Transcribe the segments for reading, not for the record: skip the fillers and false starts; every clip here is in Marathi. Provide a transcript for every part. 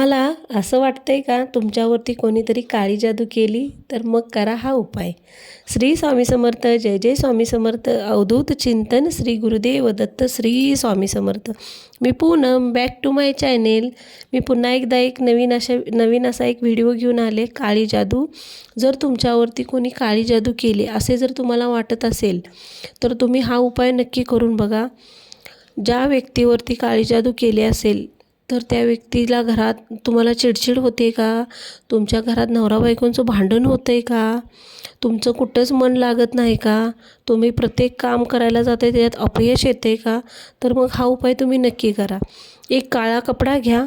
तुम्हाला असं वाटतंय का तुमच्यावरती कोणीतरी काळी जादू केली? तर मग करा हा उपाय. श्री स्वामी समर्थ. जय जय स्वामी समर्थ. अवधूत चिंतन श्री गुरुदेव दत्त. श्री स्वामी समर्थ. मी Poonam, back to my channel. मी पुन्हा एकदा एक नवीन असा एक व्हिडिओ घेऊन आले, काळी जादू. जर तुमच्यावरती कोणी काळी जादू केली असे जर तुम्हाला वाटत असेल तर तुम्ही हा उपाय नक्की करून बघा. ज्या व्यक्तीवरती काळी जादू केली असेल तर त्या व्यक्तीला घरात तुम्हाला चिडचिड होते का? तुमच्या घरात नवरा बायकोंचं भांडण होतं आहे का? तुमचं कुठंच मन लागत नाही का? तुम्ही प्रत्येक काम करायला जाते त्यात अपयश येते का? तर मग हा उपाय तुम्ही नक्की करा. एक काळा कपडा घ्या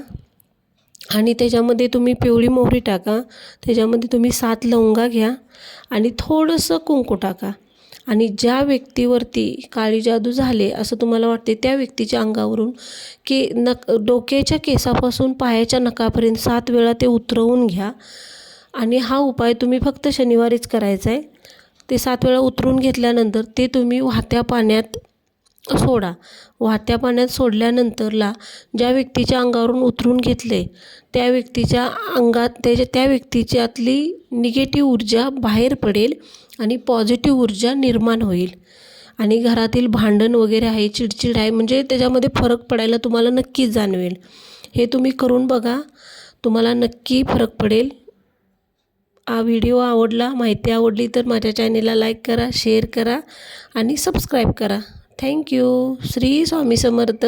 आणि त्याच्यामध्ये तुम्ही पिवळी मोहरी टाका. त्याच्यामध्ये तुम्ही 7 लवंगा घ्या आणि थोडंसं कुंकू टाका. आणि ज्या व्यक्तीवरती काळी जादू झाले असं तुम्हाला वाटते त्या व्यक्तीच्या अंगावरून डोक्याच्या केसापासून पायाच्या नखापर्यंत 7 वेळा ते उतरवून घ्या. आणि हा उपाय तुम्ही फक्त शनिवारीच करायचा आहे. ते 7 वेळा उतरून घेतल्यानंतर ते तुम्ही वाहत्या पाण्यात सोडा. वाहत्या पाण्यात सोडल्यानंतरला ज्या व्यक्तीच्या अंगावरून उतरून घेतले त्या व्यक्तीच्या अंगात त्या व्यक्तीच्यातली निगेटिव्ह ऊर्जा बाहेर पडेल आणि पॉझिटिव्ह ऊर्जा निर्माण होईल. आणि घरातील भांडण वगैरे आहे, चिडचिड आहे, म्हणजे त्याच्यामध्ये फरक पडायला तुम्हाला नक्कीच जाणवेल. हे तुम्ही करून बघा, तुम्हाला नक्की फरक पडेल. हा व्हिडिओ आवडला, माहिती आवडली तर माझ्या चॅनेलला लाईक करा, शेअर करा आणि सबस्क्राईब करा. थँक्यू. श्री स्वामी समर्थ.